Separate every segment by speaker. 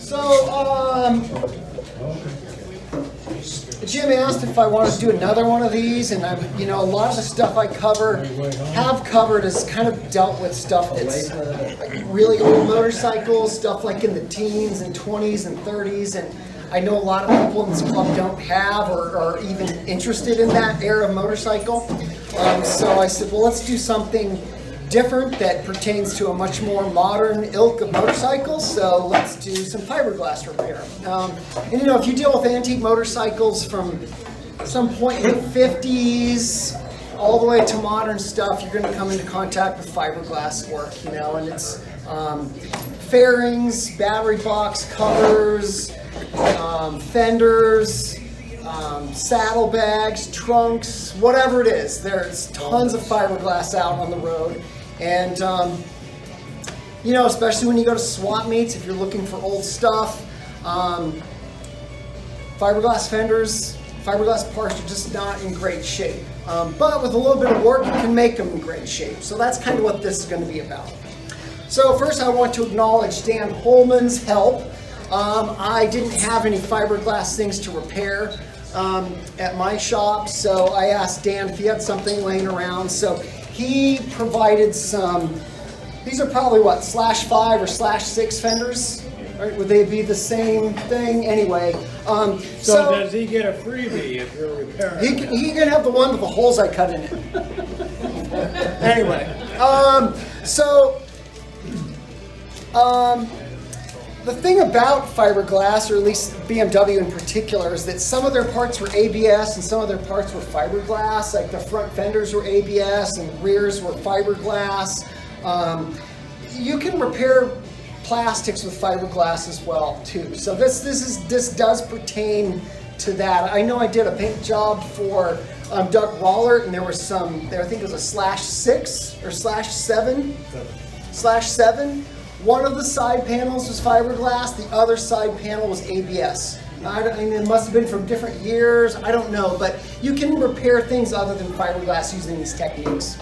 Speaker 1: So, Jim asked if I wanted to do another one of these, and I'm, a lot of the stuff I have covered is kind of dealt with stuff that's like really old motorcycles, stuff like in the teens and 20s and 30s, and I know a lot of people in this club don't have or are even interested in that era of motorcycle. So I said, well, let's do something different that pertains to a much more modern ilk of motorcycles, so let's do some fiberglass repair. And if you deal with antique motorcycles from some point in the 50s all the way to modern stuff, you're going to come into contact with fiberglass work, and it's fairings, battery box covers, fenders, saddlebags, trunks, whatever it is. There's tons of fiberglass out on the road. And, especially when you go to swap meets, if you're looking for old stuff, fiberglass fenders, fiberglass parts are just not in great shape. But with a little bit of work, you can make them in great shape. So that's kind of what this is going to be about. So first I want to acknowledge Dan Holman's help. I didn't have any fiberglass things to repair at my shop, so I asked Dan if he had something laying around. So he provided some, these are probably what, /5 or /6 fenders? Right? Would they be the same thing? Anyway.
Speaker 2: So does he get a freebie if you're repairing it?
Speaker 1: He can have the one with the holes I cut in it. Anyway. The thing about fiberglass, or at least BMW in particular, is that some of their parts were ABS and some of their parts were fiberglass. Like the front fenders were ABS and the rears were fiberglass. You can repair plastics with fiberglass as well too. So this does pertain to that. I know I did a paint job for Doug Rollert, and there was some there. I think it was a /6 or /7. One of the side panels was fiberglass, the other side panel was ABS. It must have been from different years, I don't know, but you can repair things other than fiberglass using these techniques.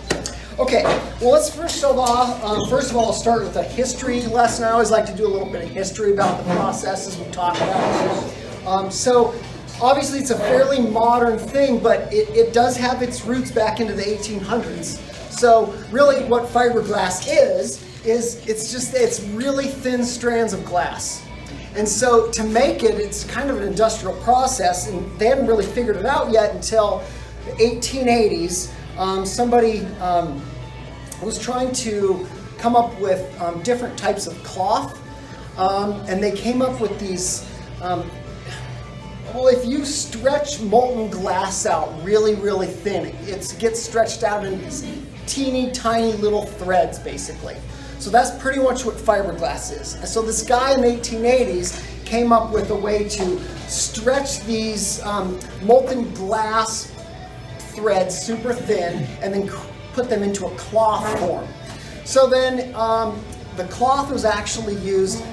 Speaker 1: Okay, well, let's first start off. First of all, I'll start with a history lesson. I always like to do a little bit of history about the processes we talk about. So obviously it's a fairly modern thing, but it does have its roots back into the 1800s. So really what fiberglass is it's really thin strands of glass. And so to make it, it's kind of an industrial process, and they hadn't really figured it out yet until the 1880s. Somebody was trying to come up with different types of cloth, and they came up with these, well, if you stretch molten glass out really, really thin, it gets stretched out in these teeny tiny little threads, basically. So that's pretty much what fiberglass is. And so this guy in the 1880s came up with a way to stretch these molten glass threads super thin and then put them into a cloth form. So then the cloth was actually used,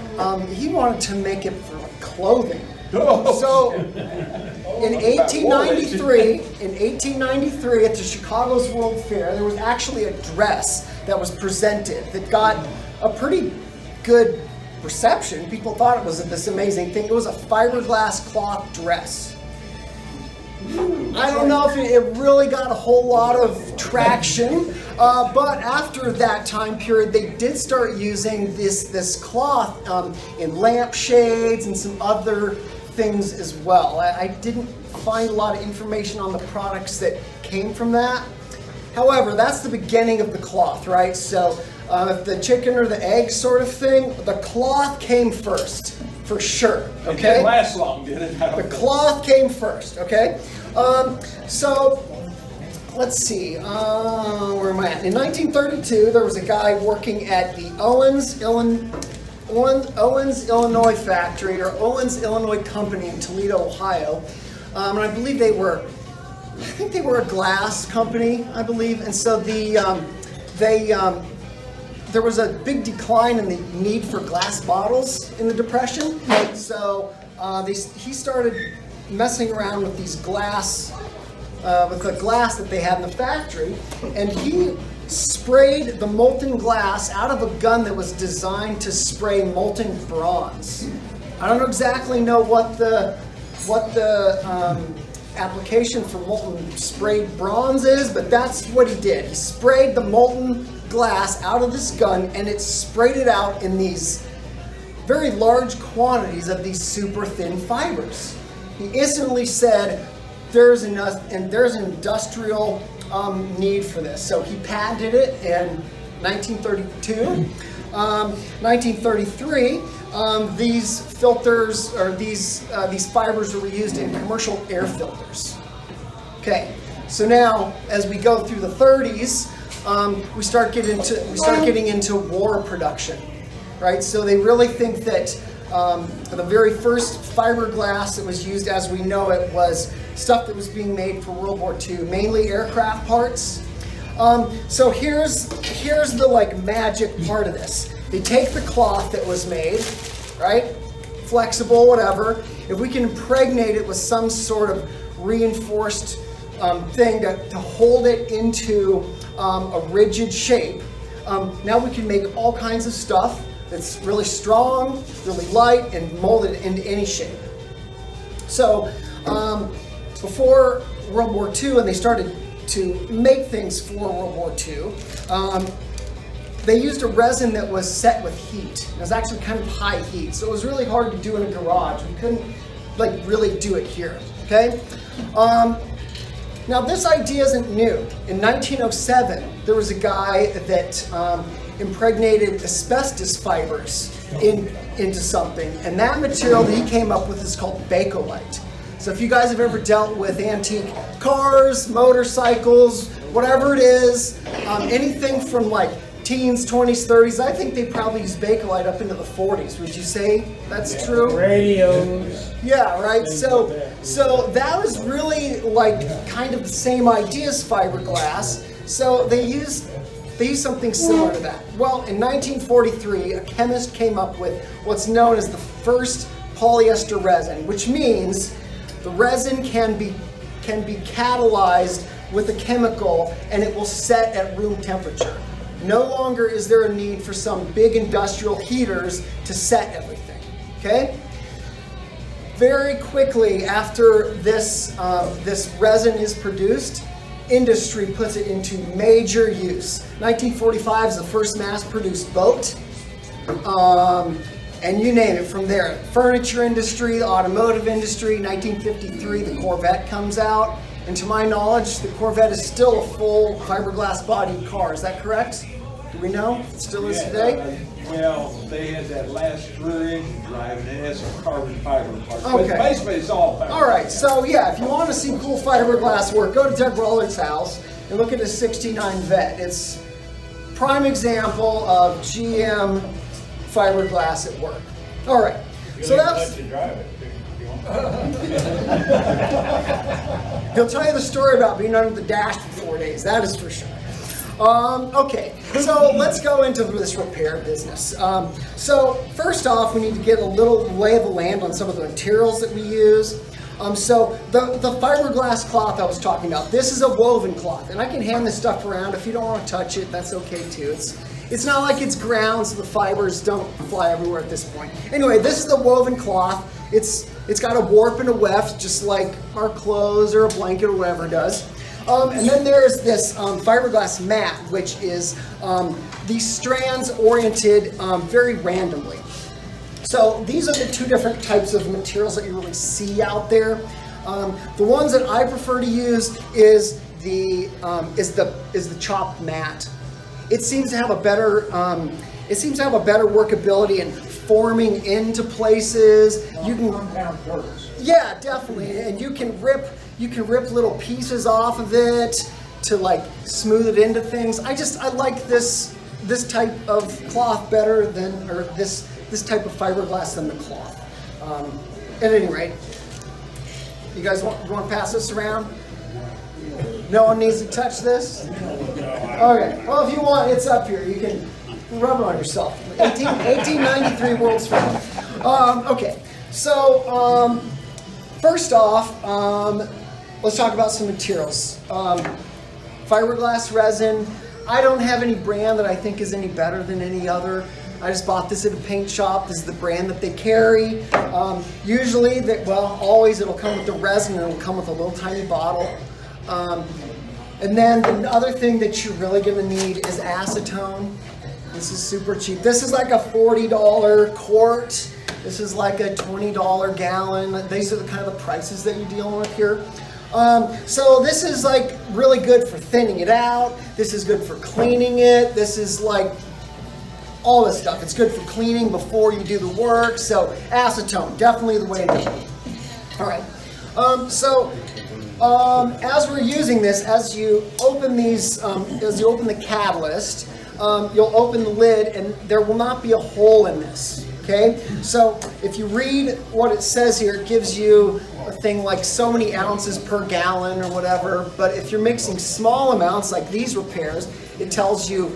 Speaker 1: he wanted to make it for clothing. So in 1893 at the Chicago's World Fair, there was actually a dress that was presented that got a pretty good reception. People thought it was this amazing thing. It was a fiberglass cloth dress. I don't know if it really got a whole lot of traction, but after that time period, they did start using this cloth in lampshades and some other things as well. I didn't find a lot of information on the products that came from that. However, that's the beginning of the cloth, right? So the chicken or the egg sort of thing, the cloth came first, for sure, okay?
Speaker 2: It didn't last long, did it?
Speaker 1: The cloth came first, okay? So let's see, where am I at? In 1932, there was a guy working at the Owens, Illinois factory, or Owens, Illinois company in Toledo, Ohio. And I believe they were a glass company, I believe. And so there was a big decline in the need for glass bottles in the Depression. So he started messing around with these glass, with the glass that they had in the factory, and he sprayed the molten glass out of a gun that was designed to spray molten bronze. I don't exactly know what the application for molten sprayed bronze is, but that's what he did. He sprayed the molten glass out of this gun, and it sprayed it out in these very large quantities of these super thin fibers. He instantly said, there's an industrial need for this. So he patented it in 1932. 1933, these filters, or these fibers were used in commercial air filters. Okay, so now as we go through the 30s, we start getting into war production, right? So they really think that the very first fiberglass that was used as we know it was stuff that was being made for World War II, mainly aircraft parts. So here's the like magic part of this. They take the cloth that was made, right? Flexible, whatever. If we can impregnate it with some sort of reinforced thing to hold it into a rigid shape, now we can make all kinds of stuff that's really strong, really light, and mold it into any shape. So before World War II, and they started to make things for World War II, they used a resin that was set with heat. It was actually kind of high heat, so it was really hard to do in a garage. We couldn't like really do it here, okay? Now this idea isn't new. In 1907, there was a guy that impregnated asbestos fibers into something, and that material that he came up with is called Bakelite. So if you guys have ever dealt with antique cars, motorcycles, whatever it is, anything from like teens, 20s, 30s, I think they probably used Bakelite up into the 40s. Would you say that's true?
Speaker 2: Radios.
Speaker 1: Yeah, right. So that was really like kind of the same idea as fiberglass. So they used something similar to that. Well, in 1943, a chemist came up with what's known as the first polyester resin, which means the resin can be catalyzed with a chemical and it will set at room temperature. No longer is there a need for some big industrial heaters to set everything, okay? Very quickly after this resin is produced, industry puts it into major use. 1945 is the first mass-produced boat, and you name it from there. Furniture industry, the automotive industry. 1953, the Corvette comes out, and to my knowledge, the Corvette is still a full fiberglass-bodied car. Is that correct? Do we know? It still is today?
Speaker 3: Well, they had that last rear engine drive, and it has some carbon fiber parts.
Speaker 1: Okay.
Speaker 3: But basically, it's all fiberglass.
Speaker 1: All right, so yeah, if you want to see cool fiberglass work, go to Doug Roller's house and look at his 69 Vet. It's prime example of GM fiberglass at work. All right, so that's...
Speaker 2: Let you drive it, too, if you want.
Speaker 1: He'll tell you the story about being under the dash for 4 days, that is for sure. Okay, so let's go into this repair business. So first off, we need to get a little lay of the land on some of the materials that we use. So the fiberglass cloth I was talking about, this is a woven cloth, and I can hand this stuff around. If you don't want to touch it, that's okay too. It's not like it's ground, so the fibers don't fly everywhere at this point. Anyway, this is the woven cloth. It's got a warp and a weft, just like our clothes or a blanket or whatever does. And then there's this fiberglass mat, which is these strands oriented very randomly. So these are the two different types of materials that you really see out there. The ones that I prefer to use is the chopped mat. It seems to have a better workability in forming into places. You can, yeah, definitely, and you can rip little pieces off of it to like smooth it into things. I like this type of cloth better than, or this type of fiberglass than the cloth. At any rate, you guys want to pass this around? No one needs to touch this? Okay, well if you want, it's up here. You can rub it on yourself. 1893 World's Fair. Okay, so first off, let's talk about some materials. Fiberglass resin. I don't have any brand that I think is any better than any other. I just bought this at a paint shop. This is the brand that they carry. Usually, always it'll come with the resin, and it'll come with a little tiny bottle. And then the other thing that you're really gonna need is acetone. This is super cheap. This is like a $40 quart. This is like a $20 gallon. These are the kind of the prices that you're dealing with here. So this is like really good for thinning it out. This is good for cleaning it. This is like all this stuff. It's good for cleaning before you do the work. So acetone, definitely the way to go. All right. As we're using this, as you open the catalyst, you'll open the lid and there will not be a hole in this. Okay, so if you read what it says here, it gives you a thing like so many ounces per gallon or whatever. But if you're mixing small amounts like these repairs, it tells you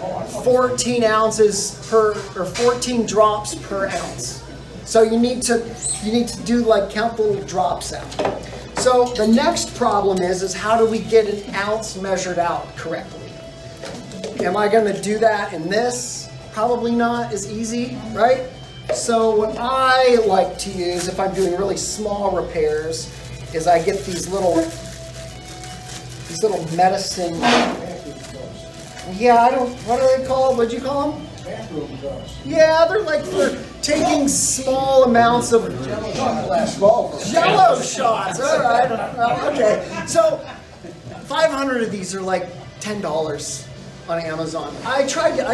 Speaker 1: 14 ounces per, or 14 drops per ounce. So you need to do like count the little drops out. So the next problem is how do we get an ounce measured out correctly? Am I going to do that in this? Probably not as easy, right? So what I like to use if I'm doing really small repairs is I get these little medicine. Yeah, what are they called? What'd you call them?
Speaker 2: Bathroom cups.
Speaker 1: Yeah, they're like for taking small amounts of Jello shots. All right. Okay. So 500 of these are like $10 on Amazon. I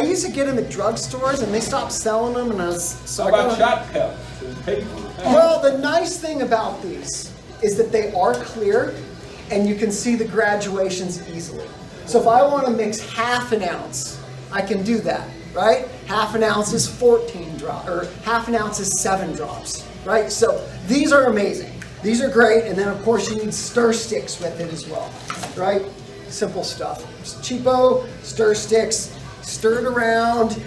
Speaker 1: used to get them at drugstores and they stopped selling them, and
Speaker 3: How about shot cups and paper?
Speaker 1: Well, the nice thing about these is that they are clear and you can see the graduations easily. So if I want to mix half an ounce, I can do that, right? Half an ounce is 14 drops, or half an ounce is 7 drops, right? So these are amazing. These are great, and then of course you need stir sticks with it as well, right? Simple stuff. Just cheapo, stir sticks, stir it around,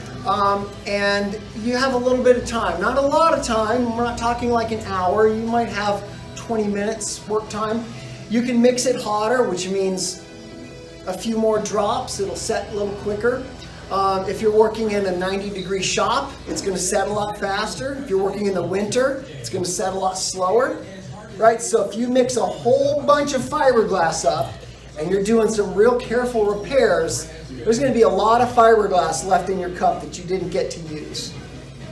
Speaker 1: and you have a little bit of time. Not a lot of time, we're not talking like an hour. You might have 20 minutes work time. You can mix it hotter, which means a few more drops. It'll set a little quicker. If you're working in a 90-degree shop, it's going to set a lot faster. If you're working in the winter, it's going to set a lot slower, right? So if you mix a whole bunch of fiberglass up and you're doing some real careful repairs, there's going to be a lot of fiberglass left in your cup that you didn't get to use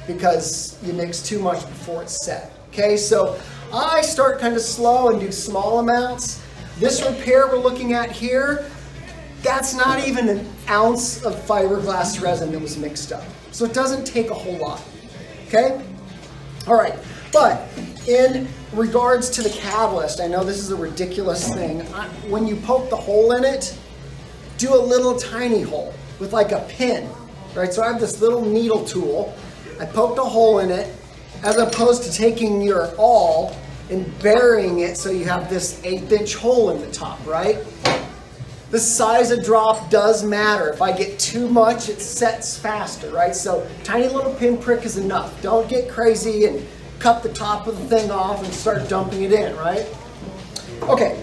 Speaker 1: because you mixed too much before it's set. Okay, so I start kind of slow and do small amounts. This repair we're looking at here, that's not even an ounce of fiberglass resin that was mixed up. So it doesn't take a whole lot, okay? All right, but in regards to the catalyst, I know this is a ridiculous thing. When you poke the hole in it, do a little tiny hole with like a pin, right? So I have this little needle tool. I poked a hole in it as opposed to taking your awl and burying it so you have this 1/8 hole in the top, right? The size of drop does matter. If I get too much, it sets faster, right? So tiny little pinprick is enough. Don't get crazy and cut the top of the thing off and start dumping it in, right? Okay.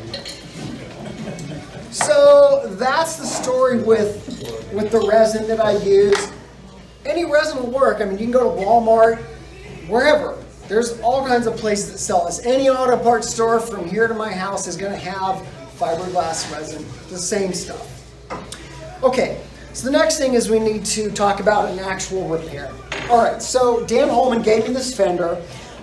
Speaker 1: So that's the story with the resin that I use. Any resin will work. I mean, you can go to Walmart, wherever. There's all kinds of places that sell this. Any auto parts store from here to my house is going to have fiberglass resin, the same stuff. Okay, so the next thing is we need to talk about an actual repair. All right, so Dan Holman gave me this fender.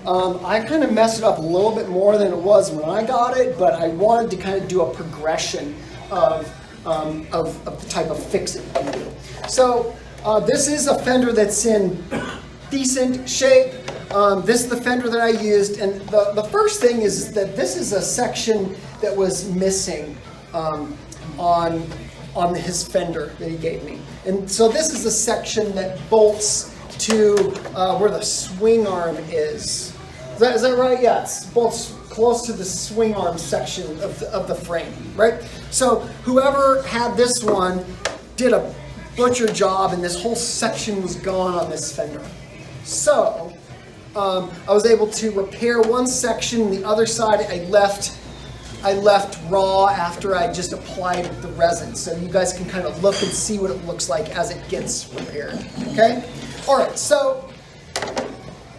Speaker 1: I kind of messed it up a little bit more than it was when I got it, but I wanted to kind of do a progression of the type of fix it you can do. So this is a fender that's in decent shape. This is the fender that I used, and the first thing is that this is a section that was missing on his fender that he gave me. And so this is the section that bolts to where the swing arm is. Is that right? Yeah, it bolts close to the swing arm section of the frame, right? So whoever had this one did a butcher job, and this whole section was gone on this fender. So I was able to repair one section. The other side I left raw after I just applied the resin. So you guys can kind of look and see what it looks like as it gets repaired, okay? All right, so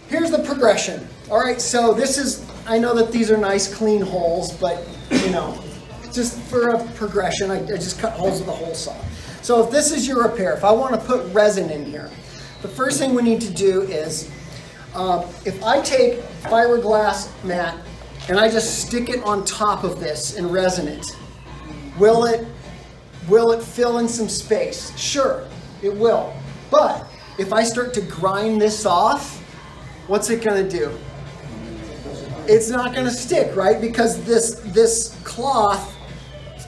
Speaker 1: here's the progression. All right, so this is, I know that these are nice clean holes, but you know, just for a progression, I just cut holes with a hole saw. So if this is your repair, if I want to put resin in here, the first thing we need to do is, if I take fiberglass mat and I just stick it on top of this and resin it, will it fill in some space? Sure, it will. But if I start to grind this off, what's it going to do? It's not going to stick, right? Because this cloth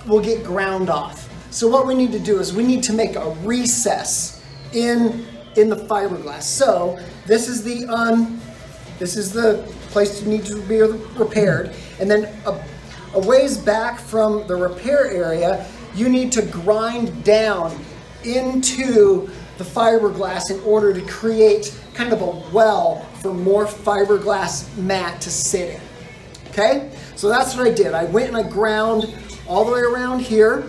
Speaker 1: will get ground off. So what we need to do is we need to make a recess in the fiberglass. So this is the place you need to be repaired, and then a ways back from the repair area, you need to grind down into the fiberglass in order to create kind of a well for more fiberglass mat to sit in. Okay, so that's what I did. I went and I ground all the way around here,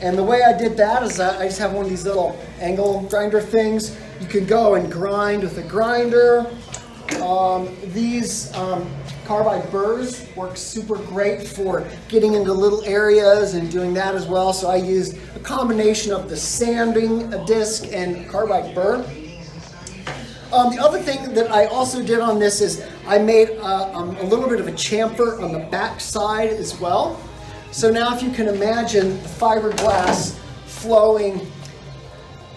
Speaker 1: and the way I did that is I just have one of these little angle grinder things. You can go and grind with a grinder. These carbide burrs work super great for getting into little areas and doing that as well. So I used a combination of the sanding disc and carbide burr. The other thing that I also did on this is I made a little bit of a chamfer on the back side as well. So now if you can imagine the fiberglass flowing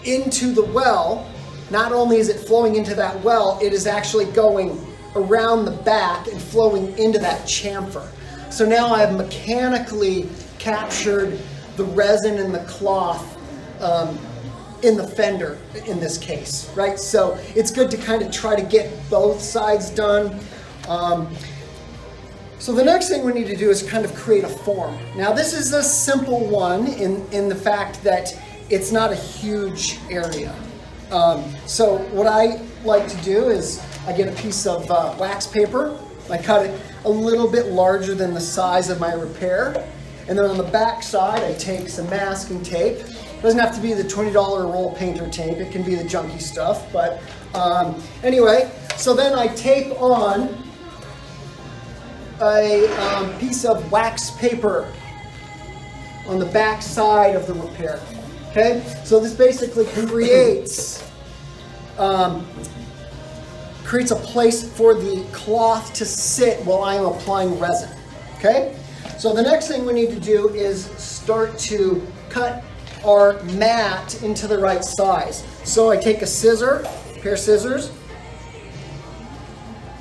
Speaker 1: into the well, not only is it flowing into that well, it is actually going around the back and flowing into that chamfer. So now I've mechanically captured the resin and the cloth in the fender in this case, right? So it's good to kind of try to get both sides done. So the next thing we need to do is kind of create a form. Now this is a simple one in the fact that it's not a huge area. So what I like to do is I get a piece of wax paper. I cut it a little bit larger than the size of my repair. And then on the back side, I take some masking tape. It doesn't have to be the $20 roll painter tape. It can be the junky stuff. But anyway, so then I tape on a piece of wax paper on the back side of the repair. Okay, so this basically creates a place for the cloth to sit while I'm applying resin. Okay, so the next thing we need to do is start to cut our mat into the right size. So I take a pair of scissors,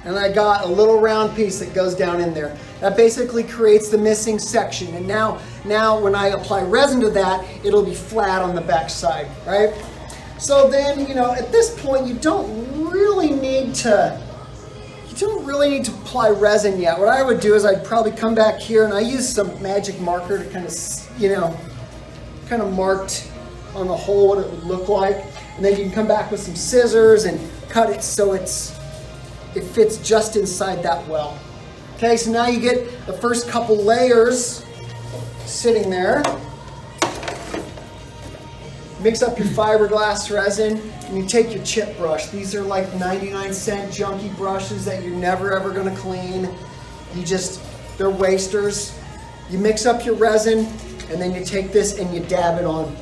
Speaker 1: and I got a little round piece that goes down in there. That basically creates the missing section. And now when I apply resin to that, it'll be flat on the back side, right? So then, at this point, you don't really need to apply resin yet. What I would do is I'd probably come back here and I use some magic marker to kind of marked on the hole what it would look like. And then you can come back with some scissors and cut it so it fits just inside that well. Okay, so now you get the first couple layers sitting there. Mix up your fiberglass resin, and you take your chip brush. These are like 99-cent junky brushes that you're never ever gonna clean. They're wasters. You mix up your resin, and then you take this and you dab it on.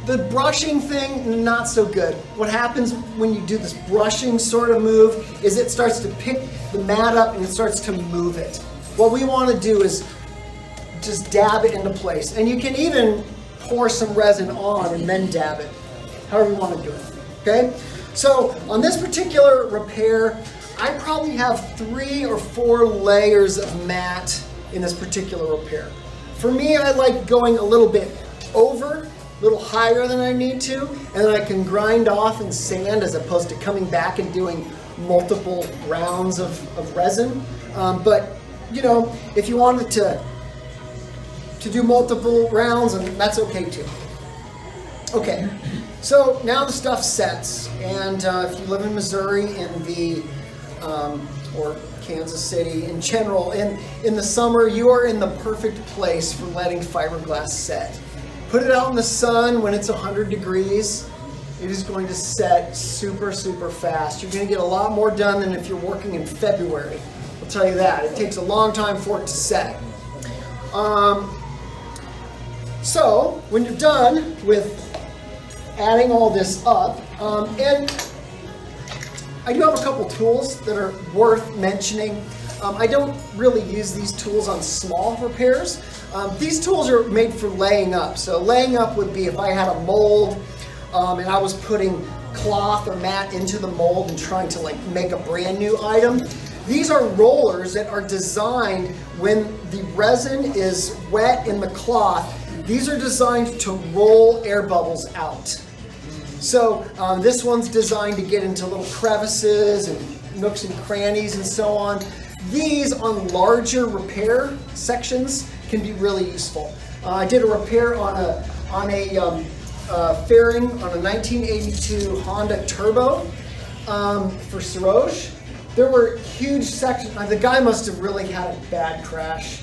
Speaker 1: The brushing thing, not so good. What happens when you do this brushing sort of move is it starts to pick the mat up and it starts to move it. What we want to do is just dab it into place. And you can even pour some resin on and then dab it, however you want to do it, okay? So on this particular repair, I probably have 3 or 4 layers of mat in this particular repair. For me, I like going a little bit over, a little higher than I need to, and then I can grind off and sand as opposed to coming back and doing multiple rounds of resin. But if you wanted to do multiple rounds, and that's okay too. Okay, so now the stuff sets, and if you live in Missouri or Kansas City in general, in the summer, you are in the perfect place for letting fiberglass set. Put it out in the sun when it's 100 degrees, it is going to set super, super fast. You're going to get a lot more done than if you're working in February. I'll tell you that. It takes a long time for it to set. So when you're done with adding all this up, and I do have a couple tools that are worth mentioning. I don't really use these tools on small repairs. These tools are made for laying up. So laying up would be if I had a mold and I was putting cloth or mat into the mold and trying to like make a brand new item. These are rollers that are designed when the resin is wet in the cloth. These are designed to roll air bubbles out. So this one's designed to get into little crevices and nooks and crannies and so on. These on larger repair sections can be really useful. I did a repair on a fairing on a 1982 Honda Turbo for Saroche. There were huge sections. The guy must have really had a bad crash.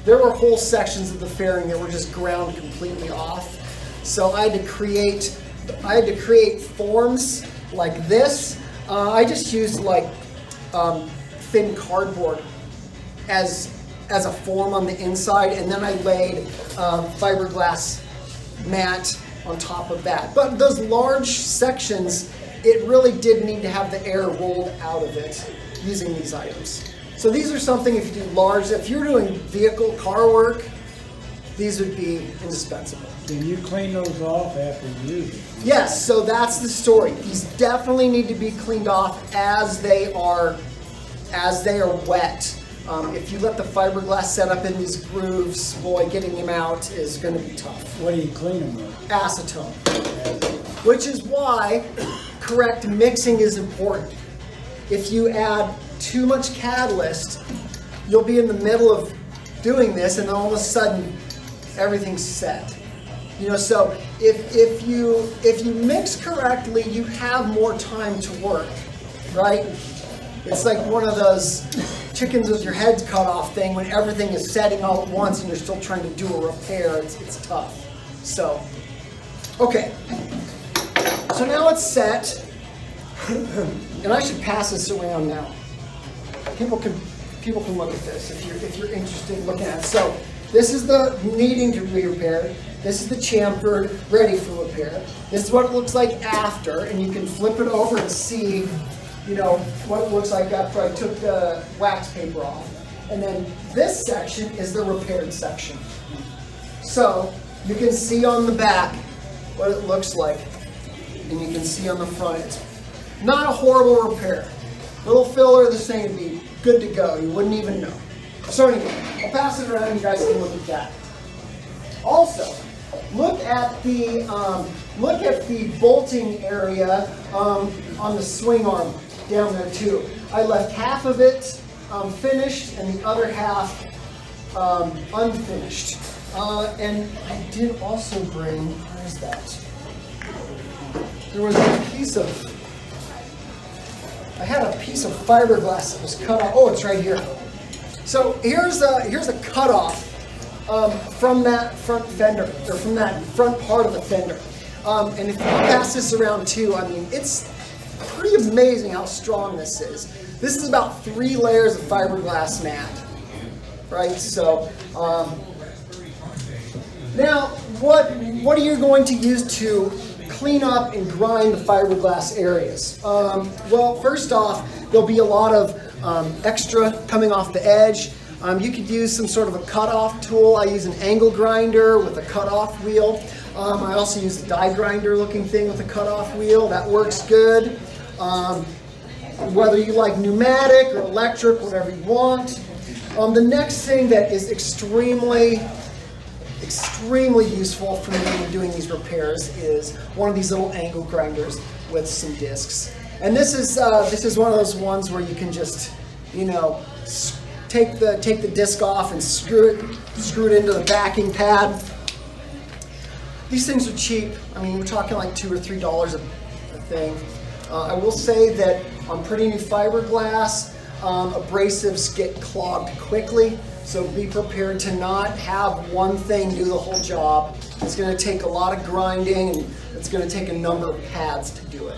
Speaker 1: There were whole sections of the fairing that were just ground completely off. So I had to create forms like this. I just used like thin cardboard as a form on the inside, and then I laid fiberglass mat on top of that. But those large sections, it really did need to have the air rolled out of it using these items. So these are something if you do large, if you're doing vehicle, car work, these would be indispensable.
Speaker 2: Can you clean those off after you use them?
Speaker 1: Yes, so that's the story. These definitely need to be cleaned off as they are wet. If you let the fiberglass set up in these grooves, boy, getting them out is going to be tough.
Speaker 2: What do you clean them with?
Speaker 1: Acetone. Which is why correct mixing is important. If you add too much catalyst, you'll be in the middle of doing this and then all of a sudden everything's set. You know, so if you mix correctly, you have more time to work, right? It's like one of those chickens with your heads cut off thing when everything is setting all at once and you're still trying to do a repair. It's tough. So, okay. So now it's set, and I should pass this around now. People can look at this if you're interested in looking at it. So this is the needing to be repaired. This is the chamfered, ready for repair. This is what it looks like after, and you can flip it over and see, you know, what it looks like after I took the wax paper off. And then this section is the repaired section. So you can see on the back what it looks like, and you can see on the front. Not a horrible repair. Little filler, this thing would be good to go. You wouldn't even know. So anyway, I'll pass it around. You guys can look at that. Also, look at the bolting area on the swing arm down there too. I left half of it finished and the other half unfinished. And I did also bring, where is that? There was a piece of, I had a piece of fiberglass that was cut off. Oh, it's right here. So here's a cutoff from that front fender, or from that front part of the fender. And if you pass this around too, I mean, it's pretty amazing how strong this is. This is about 3 layers of fiberglass mat, right? So now, what are you going to use to clean up and grind the fiberglass areas? Well, first off, there'll be a lot of extra coming off the edge. You could use some sort of a cutoff tool. I use an angle grinder with a cutoff wheel. I also use a die grinder looking thing with a cutoff wheel. That works good. Whether you like pneumatic or electric, whatever you want. The next thing that is extremely useful for me when you're doing these repairs is one of these little angle grinders with some discs. And this is one of those ones where you can just, you know, take the disc off and screw it into the backing pad. These things are cheap. I mean, we're talking like $2 or $3 a thing. I will say that on pretty new fiberglass, abrasives get clogged quickly. So be prepared to not have one thing do the whole job. It's going to take a lot of grinding, and it's going to take a number of pads to do it.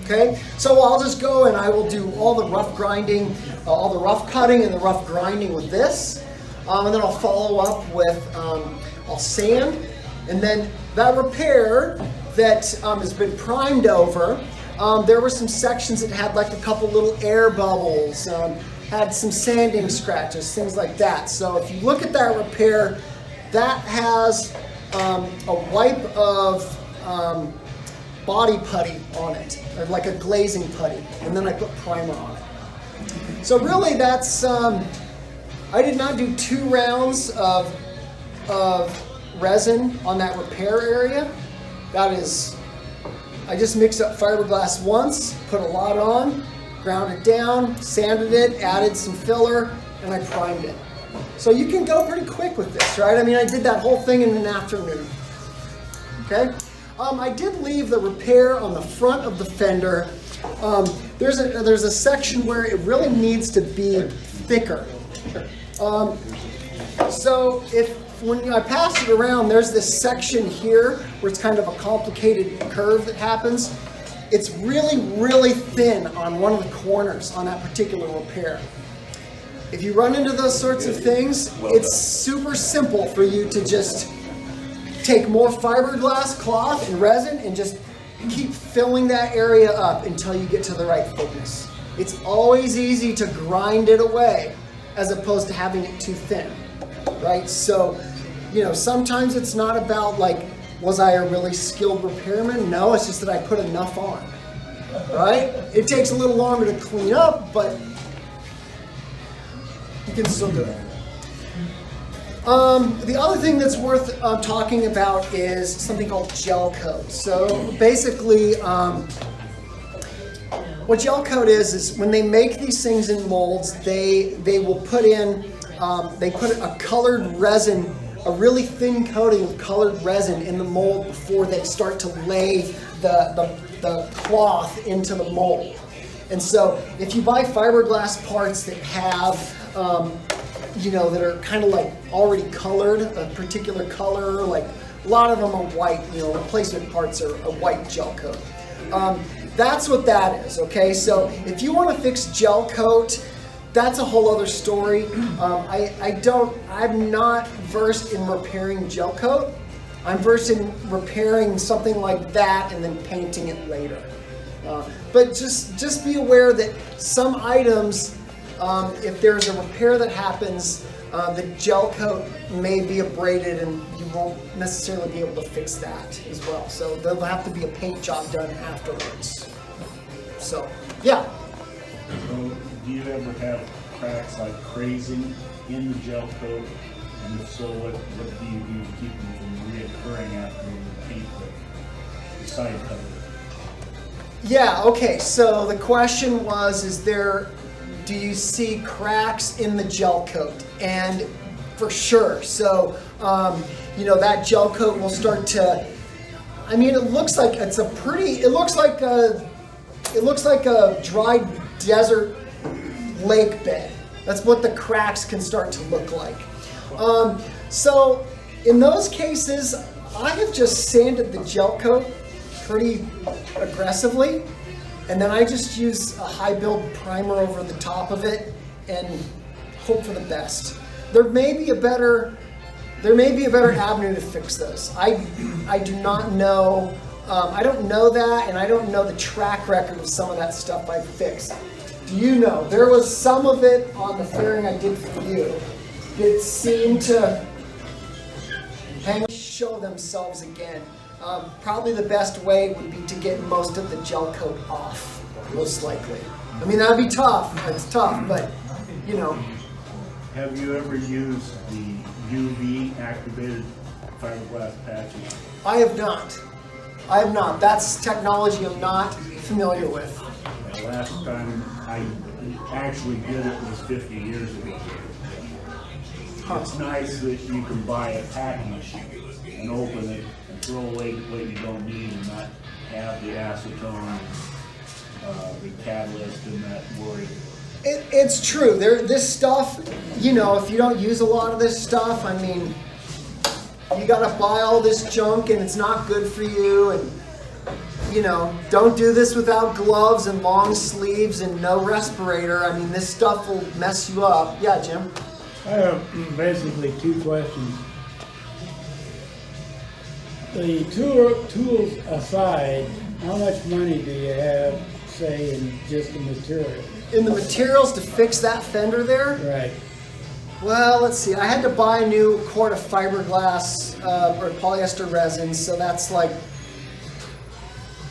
Speaker 1: Okay, so I'll just go and I will do all the rough grinding, all the rough cutting and the rough grinding with this. And then I'll follow up with, I'll sand. And then that repair that has been primed over, there were some sections that had like a couple little air bubbles, had some sanding scratches, things like that. So if you look at that repair, that has a wipe of body putty on it, or like a glazing putty, and then I put primer on it. So really that's, I did not do 2 rounds of resin on that repair area. That is, I just mixed up fiberglass once, put a lot on, ground it down, sanded it, added some filler, and I primed it. So you can go pretty quick with this, right? I mean, I did that whole thing in an afternoon, okay? I did leave the repair on the front of the fender. There's a section where it really needs to be thicker. So when I pass it around, there's this section here where it's kind of a complicated curve that happens. It's really, really thin on one of the corners on that particular repair. If you run into those sorts of things, it's super simple for you to just take more fiberglass cloth and resin and just keep filling that area up until you get to the right thickness. It's always easy to grind it away as opposed to having it too thin, right? So, you know, sometimes it's not about like, was I a really skilled repairman? No, it's just that I put enough on, right? It takes a little longer to clean up, but you can still do it. The other thing that's worth talking about is something called gel coat. So basically, what gel coat is when they make these things in molds, they will put in, they put a colored resin, a really thin coating of colored resin in the mold before they start to lay the cloth into the mold. And so if you buy fiberglass parts that have, you know, that are kind of like already colored, a particular color, like a lot of them are white, you know, replacement parts are a white gel coat. That's what that is, okay? So if you want to fix gel coat, that's a whole other story. I'm not versed in repairing gel coat. I'm versed in repairing something like that and then painting it later. But just be aware that some items, if there's a repair that happens, the gel coat may be abraded and you won't necessarily be able to fix that as well. So there'll have to be a paint job done afterwards. So, yeah.
Speaker 4: So, do you ever have cracks like crazy in the gel coat? And if so, what do you do to keep them from reoccurring after you paint the side cover?
Speaker 1: Yeah, okay, so the question was, do you see cracks in the gel coat? And for sure. So, you know, that gel coat will start to, I mean, it looks like it's a pretty, it looks like a dry desert lake bed. That's what the cracks can start to look like. So in those cases, I have just sanded the gel coat pretty aggressively, and then I just use a high build primer over the top of it and hope for the best. There may be a better avenue to fix this. I do not know. I don't know that, and I don't know the track record of some of that stuff I fixed. Do you know? There was some of it on the fairing I did for you that seemed to show themselves again. Probably the best way would be to get most of the gel coat off, most likely. I mean, that'd be tough. It's tough, but you know.
Speaker 4: Have you ever used the UV activated fiberglass patches?
Speaker 1: I have not. I have not. That's technology I'm not familiar with.
Speaker 4: The last time I actually did it was 50 years ago.
Speaker 1: Huh.
Speaker 4: It's nice that you can buy a package and open it and throw away what you don't need and not have the acetone, the catalyst, and that worry.
Speaker 1: It's true. This stuff, you know, if you don't use a lot of this stuff, I mean, you gotta buy all this junk and it's not good for you, and you know, don't do this without gloves and long sleeves and no respirator. I mean, this stuff will mess you up. Yeah, Jim?
Speaker 2: I have basically two questions. The tools aside, how much money do you have, say, in just the material?
Speaker 1: In the materials to fix that fender there?
Speaker 2: Right.
Speaker 1: Well, let's see. I had to buy a new quart of fiberglass or polyester resin, so that's like,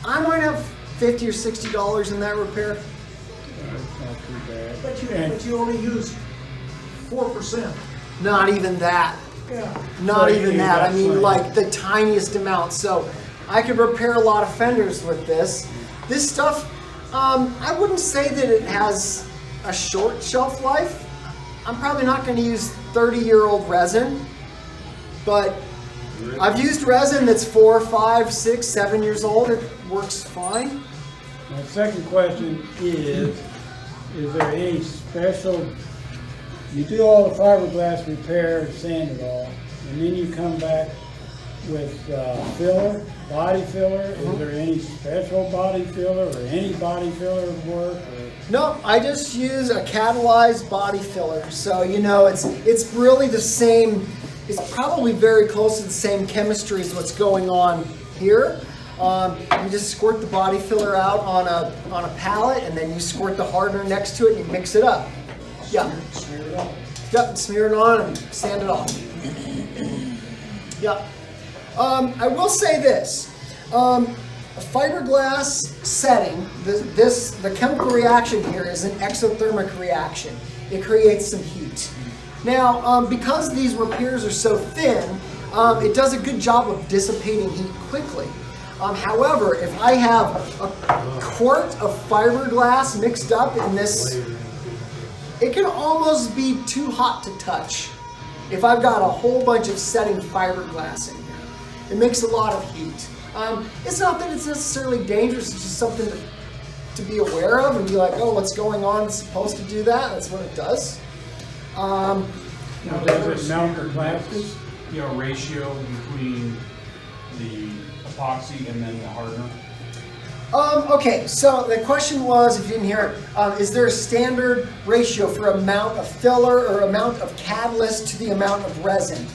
Speaker 1: I might have $50 or $60 in that repair.
Speaker 2: That's not too bad.
Speaker 5: But you only use 4%.
Speaker 1: Not even that.
Speaker 5: Yeah.
Speaker 1: Not
Speaker 2: So
Speaker 1: even
Speaker 2: you
Speaker 1: that.
Speaker 2: got
Speaker 1: I mean,
Speaker 2: plenty.
Speaker 1: like the tiniest amount. So I could repair a lot of fenders with this. This stuff, I wouldn't say that it has a short shelf life. I'm probably not going to use 30-year-old resin, but I've used resin that's 4, 5, 6, 7 years old. It works fine.
Speaker 2: My second question is there any special, you do all the fiberglass repair, sand it all, and then you come back with filler, body filler? Is there any special body filler or any body filler work? Or?
Speaker 1: No, I just use a catalyzed body filler. So, you know, it's really the same, it's probably very close to the same chemistry as what's going on here. You just squirt the body filler out on a pallet, and then you squirt the hardener next to it and you mix it up. Yeah.
Speaker 5: Smear it on.
Speaker 1: Yep, smear it on and sand it off. Yep. I will say this. A fiberglass setting, the chemical reaction here is an exothermic reaction. It creates some heat. Now, because these repairs are so thin, it does a good job of dissipating heat quickly. However, if I have a quart of fiberglass mixed up in this, it can almost be too hot to touch if I've got a whole bunch of setting fiberglass in here. It makes a lot of heat. It's not that it's necessarily dangerous, it's just something to be aware of and be like, oh, what's going on? It's supposed to do that. That's what it does.
Speaker 2: Now, does it melt the plastic?
Speaker 6: You know, ratio between the epoxy and then the hardener?
Speaker 1: Okay, so the question was, if you didn't hear it, is there a standard ratio for amount of filler or amount of catalyst to the amount of resin?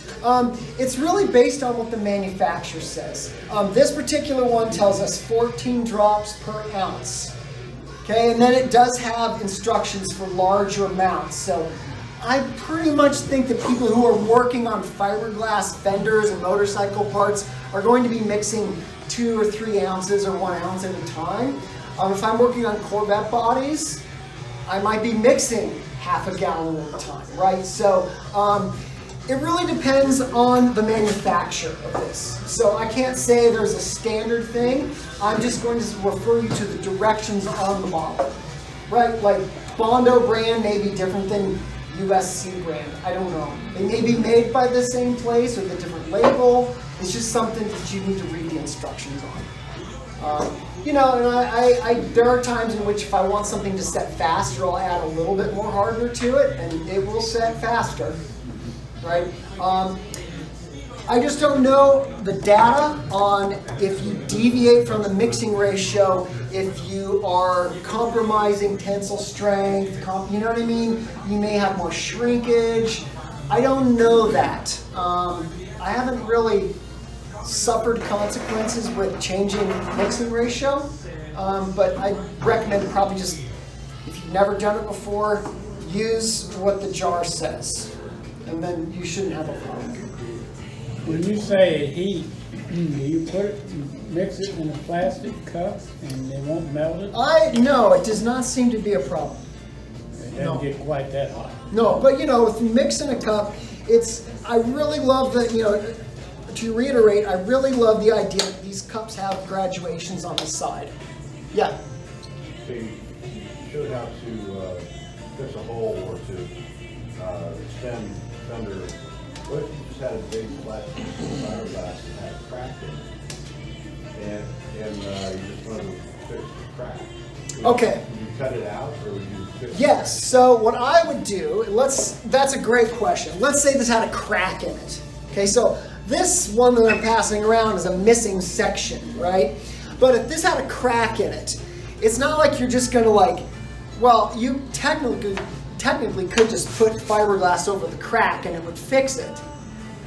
Speaker 1: It's really based on what the manufacturer says. This particular one tells us 14 drops per ounce. Okay, and then it does have instructions for larger amounts. So I pretty much think that people who are working on fiberglass fenders and motorcycle parts are going to be mixing 2 or 3 ounces or 1 ounce at a time. If I'm working on Corvette bodies, I might be mixing half a gallon at a time, right? So it really depends on the manufacturer of this. So I can't say there's a standard thing. I'm just going to refer you to the directions on the bottle, right? Like Bondo brand may be different than USC brand. I don't know. They may be made by the same place with a different label. It's just something that you need to read the instructions on. You know, and there are times in which if I want something to set faster, I'll add a little bit more hardener to it, and it will set faster, right? I just don't know the data on if you deviate from the mixing ratio, if you are compromising tensile strength, you know what I mean? You may have more shrinkage. I don't know that. I haven't really suffered consequences with changing mixing ratio, but I recommend probably just, if you've never done it before, use what the jar says, and then you shouldn't have a problem.
Speaker 2: When you say heat, do you mix it in a plastic cup and they won't melt it?
Speaker 1: No, it does not seem to be a problem.
Speaker 2: It doesn't get quite that hot.
Speaker 1: No, but you know, if you mix in a cup, I really love the, you know, to reiterate, I really love the idea that these cups have graduations on the side. Yeah.
Speaker 7: So you showed how to fix a hole or to extend fender. What if you just had a big flat piece of fiberglass that had a crack in it, and you just wanted to fix the crack?
Speaker 1: Okay.
Speaker 7: Would you cut it out, or would you fix it?
Speaker 1: Yes, so what I would do, that's a great question. Let's say this had a crack in it. Okay, so this one that I'm passing around is a missing section, right? But if this had a crack in it, it's not like you're just gonna like, well, you technically could just put fiberglass over the crack and it would fix it.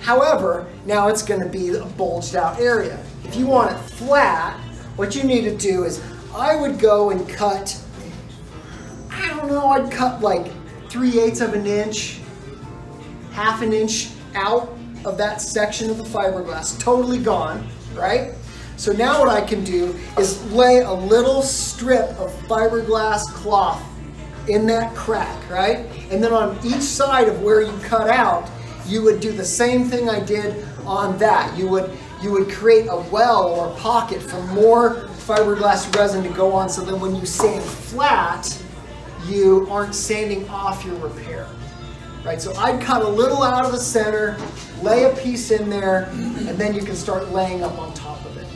Speaker 1: However, now it's gonna be a bulged out area. If you want it flat, what you need to do is, I would go and cut, I don't know, I'd cut like 3/8 of an inch, half an inch out of that section of the fiberglass, totally gone, right? So now what I can do is lay a little strip of fiberglass cloth in that crack, right? And then on each side of where you cut out, you would do the same thing I did on that. You would create a well or a pocket for more fiberglass resin to go on, so that when you sand flat, you aren't sanding off your repair, right? So I'd cut a little out of the center, lay a piece in there, and then you can start laying up on top of it.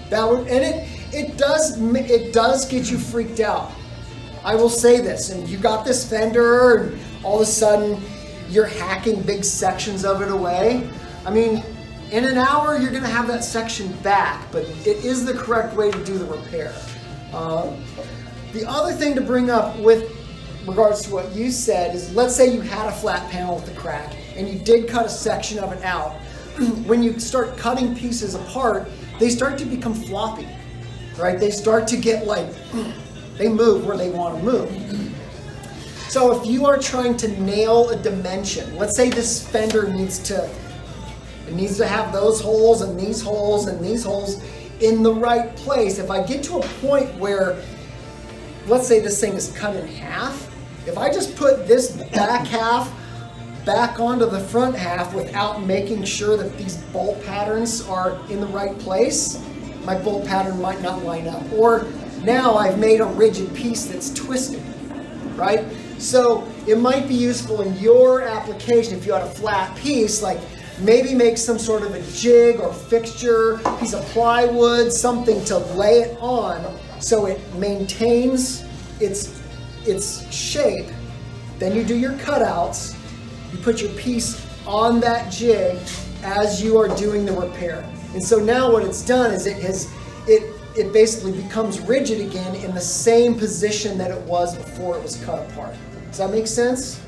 Speaker 1: That would, and it does get you freaked out. I will say this, and you got this fender, and all of a sudden you're hacking big sections of it away. I mean, in an hour you're gonna have that section back, but it is the correct way to do the repair. The other thing to bring up with regards to what you said is, let's say you had a flat panel with a crack and you did cut a section of it out. When you start cutting pieces apart, they start to become floppy, right? They start to get like, they move where they want to move. So if you are trying to nail a dimension, let's say this fender needs to have those holes and these holes and these holes in the right place. If I get to a point where, let's say this thing is cut in half, if I just put this back half back onto the front half without making sure that these bolt patterns are in the right place, my bolt pattern might not line up. Or now I've made a rigid piece that's twisted, right? So it might be useful in your application if you had a flat piece, like maybe make some sort of a jig or fixture, piece of plywood, something to lay it on so it maintains its shape. Then you do your cutouts, you put your piece on that jig as you are doing the repair. And so now what it's done is it basically becomes rigid again in the same position that it was before it was cut apart. Does that make sense?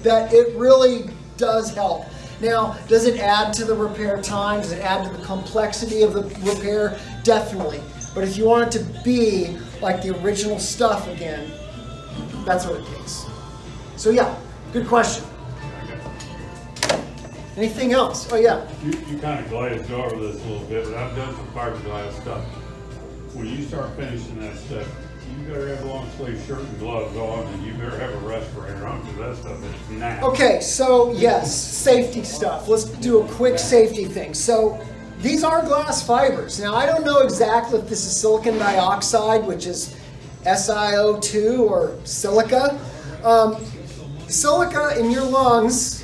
Speaker 1: That it really does help. Now, does it add to the repair time? Does it add to the complexity of the repair? Definitely. But if you want it to be like the original stuff again, that's what it takes. So yeah, good question. Anything else? Oh yeah.
Speaker 8: You kind of glazed over this a little bit, but I've done some fiberglass stuff. When you start finishing that stuff, you better have a long sleeve shirt and gloves on, and you better have a respirator on, because that stuff is nasty. Okay,
Speaker 1: so yes, safety stuff. Let's do a quick safety thing. So these are glass fibers. Now I don't know exactly if this is silicon dioxide, which is SiO2 or silica. Silica in your lungs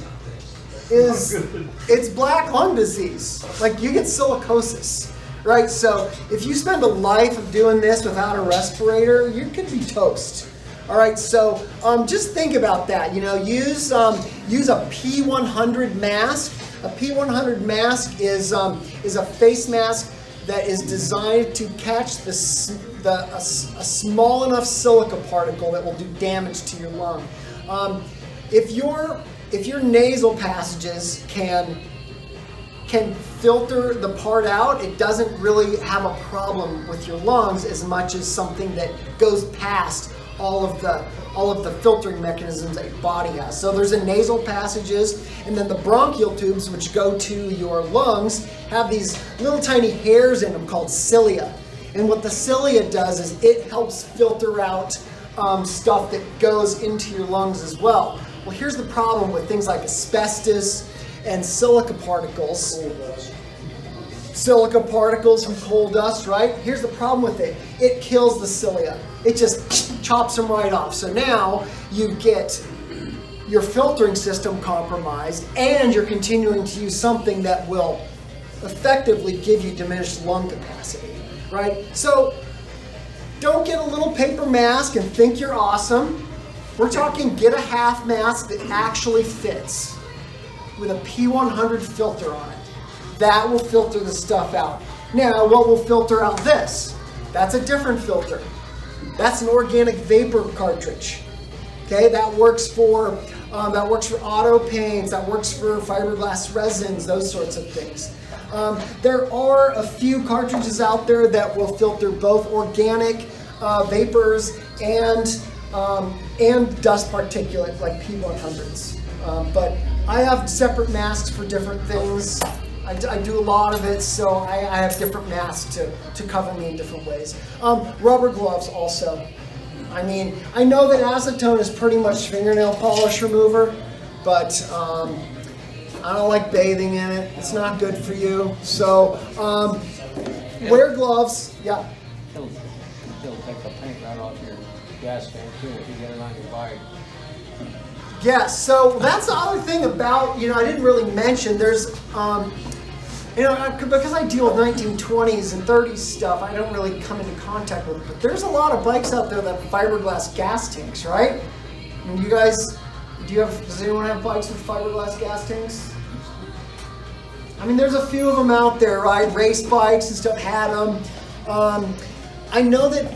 Speaker 1: it's black lung disease. Like you get silicosis, right? So if you spend a life of doing this without a respirator, you could be toast. All right, so just think about that. You know, use a P100 mask. A P100 mask is a face mask that is designed to catch a small enough silica particle that will do damage to your lung. If your nasal passages can filter the part out, it doesn't really have a problem with your lungs as much as something that goes past all of the filtering mechanisms that your body has. So there's the nasal passages, and then the bronchial tubes, which go to your lungs, have these little tiny hairs in them called cilia. And what the cilia does is it helps filter out stuff that goes into your lungs as well. Well, here's the problem with things like asbestos and silica particles. Silica particles from coal dust, right? Here's the problem with it. It kills the cilia. It just chops them right off. So now you get your filtering system compromised, and you're continuing to use something that will effectively give you diminished lung capacity, right? So don't get a little paper mask and think you're awesome. We're talking get a half mask that actually fits. with a P100 filter on it. That will filter the stuff out. Now, what will filter out this? That's a different filter. That's an organic vapor cartridge. Okay, that works for auto paints, that works for fiberglass resins, those sorts of things. There are a few cartridges out there that will filter both organic vapors and dust particulate, like P100s. But I have separate masks for different things. I do a lot of it, so I have different masks to cover me in different ways. Rubber gloves also. I mean, I know that acetone is pretty much fingernail polish remover, but I don't like bathing in it. It's not good for you. So wear gloves. Yeah.
Speaker 9: It'll take the paint right off your gas tank too if you get it on your bike.
Speaker 1: Yes, so that's the other thing about, I didn't really mention, there's, because I deal with 1920s and 30s stuff, I don't really come into contact with it, but there's a lot of bikes out there that have fiberglass gas tanks, right? And you guys, does anyone have bikes with fiberglass gas tanks? I mean, there's a few of them out there, right? Race bikes and stuff had them. I know that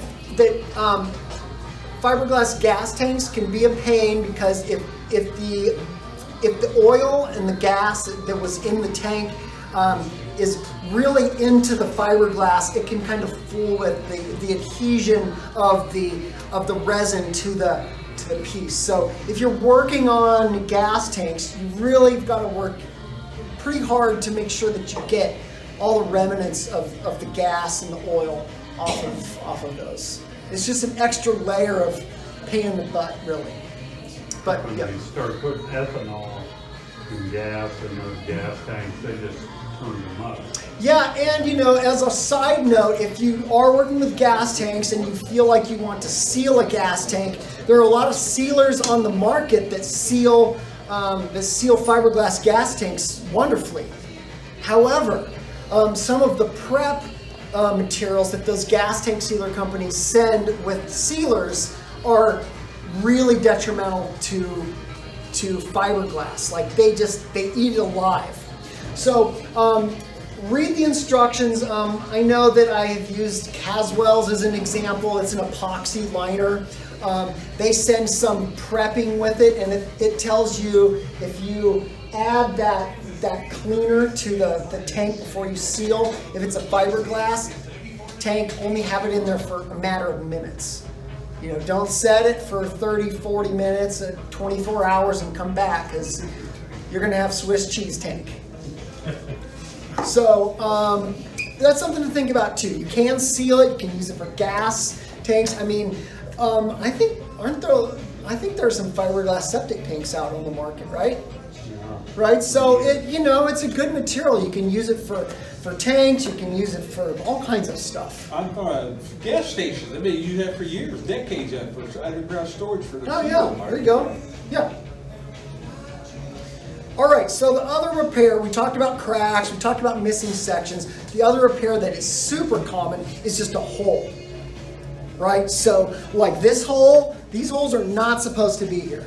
Speaker 1: fiberglass gas tanks can be a pain because if the oil and the gas that was in the tank is really into the fiberglass, it can kind of fool with the adhesion of the resin to the piece. So if you're working on gas tanks, you really have got to work pretty hard to make sure that you get all the remnants of the gas and the oil off of those. It's just an extra layer of pain in the butt, really. But
Speaker 8: When
Speaker 1: yeah.
Speaker 8: they start putting ethanol in gas in those gas tanks, they just turn them up.
Speaker 1: Yeah, and as a side note, if you are working with gas tanks and you feel like you want to seal a gas tank, there are a lot of sealers on the market that seal fiberglass gas tanks wonderfully. However, some of the prep materials that those gas tank sealer companies send with sealers are really detrimental to fiberglass. Like they eat it alive. So read the instructions. I know that I have used Caswell's as an example. It's an epoxy liner. They send some prepping with it, and it tells you if you add that cleaner to the tank before you seal, if it's a fiberglass tank, only have it in there for a matter of minutes. Don't set it for 30, 40 minutes, 24 hours and come back, because you're going to have Swiss cheese tank. So that's something to think about too. You can seal it. You can use it for gas tanks. I mean, I think there are some fiberglass septic tanks out on the market, right?
Speaker 8: Yeah.
Speaker 1: Right. So it's a good material. You can use it for tanks. You can use it for all kinds of stuff.
Speaker 3: On gas stations, I mean, you have for years, decades, for underground storage for the.
Speaker 1: Oh yeah, there you go. Yeah. All right, so the other repair, we talked about cracks, we talked about missing sections. The other repair that is super common is just a hole, right? So like this hole, these holes are not supposed to be here.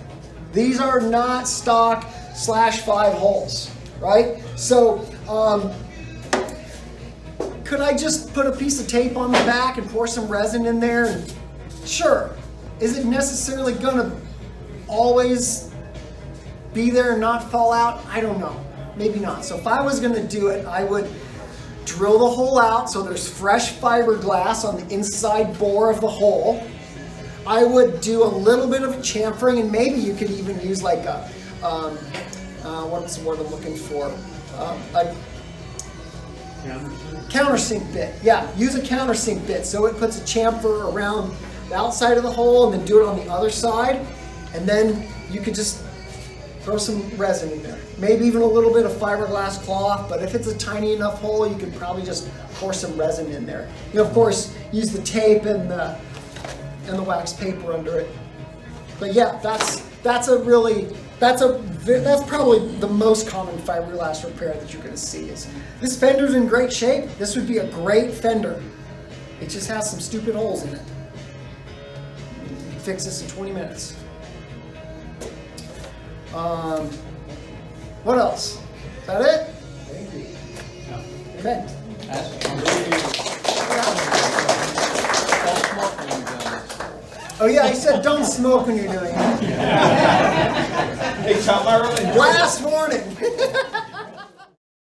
Speaker 1: These are not stock /5 holes, right? So could I just put a piece of tape on the back and pour some resin in there? And sure. Is it necessarily gonna always be there and not fall out? I don't know. Maybe not. So if I was going to do it, I would drill the hole out so there's fresh fiberglass on the inside bore of the hole. I would do a little bit of chamfering, and maybe you could even use like a, what's the word I'm looking for? A countersink bit. Yeah, use a countersink bit so it puts a chamfer around the outside of the hole, and then do it on the other side, and then you could just throw some resin in there. Maybe even a little bit of fiberglass cloth, but if it's a tiny enough hole, you could probably just pour some resin in there. Of course, use the tape and the wax paper under it. But yeah, that's probably the most common fiberglass repair that you're going to see. Is this fender's in great shape? This would be a great fender. It just has some stupid holes in it. Fix this in 20 minutes. What else? Is that it?
Speaker 5: Thank you.
Speaker 1: Okay.
Speaker 9: Don't smoke when you're done this.
Speaker 1: Oh yeah, he said don't smoke when you're doing it.
Speaker 3: Hey, Tom, I really enjoyed
Speaker 1: Last warning.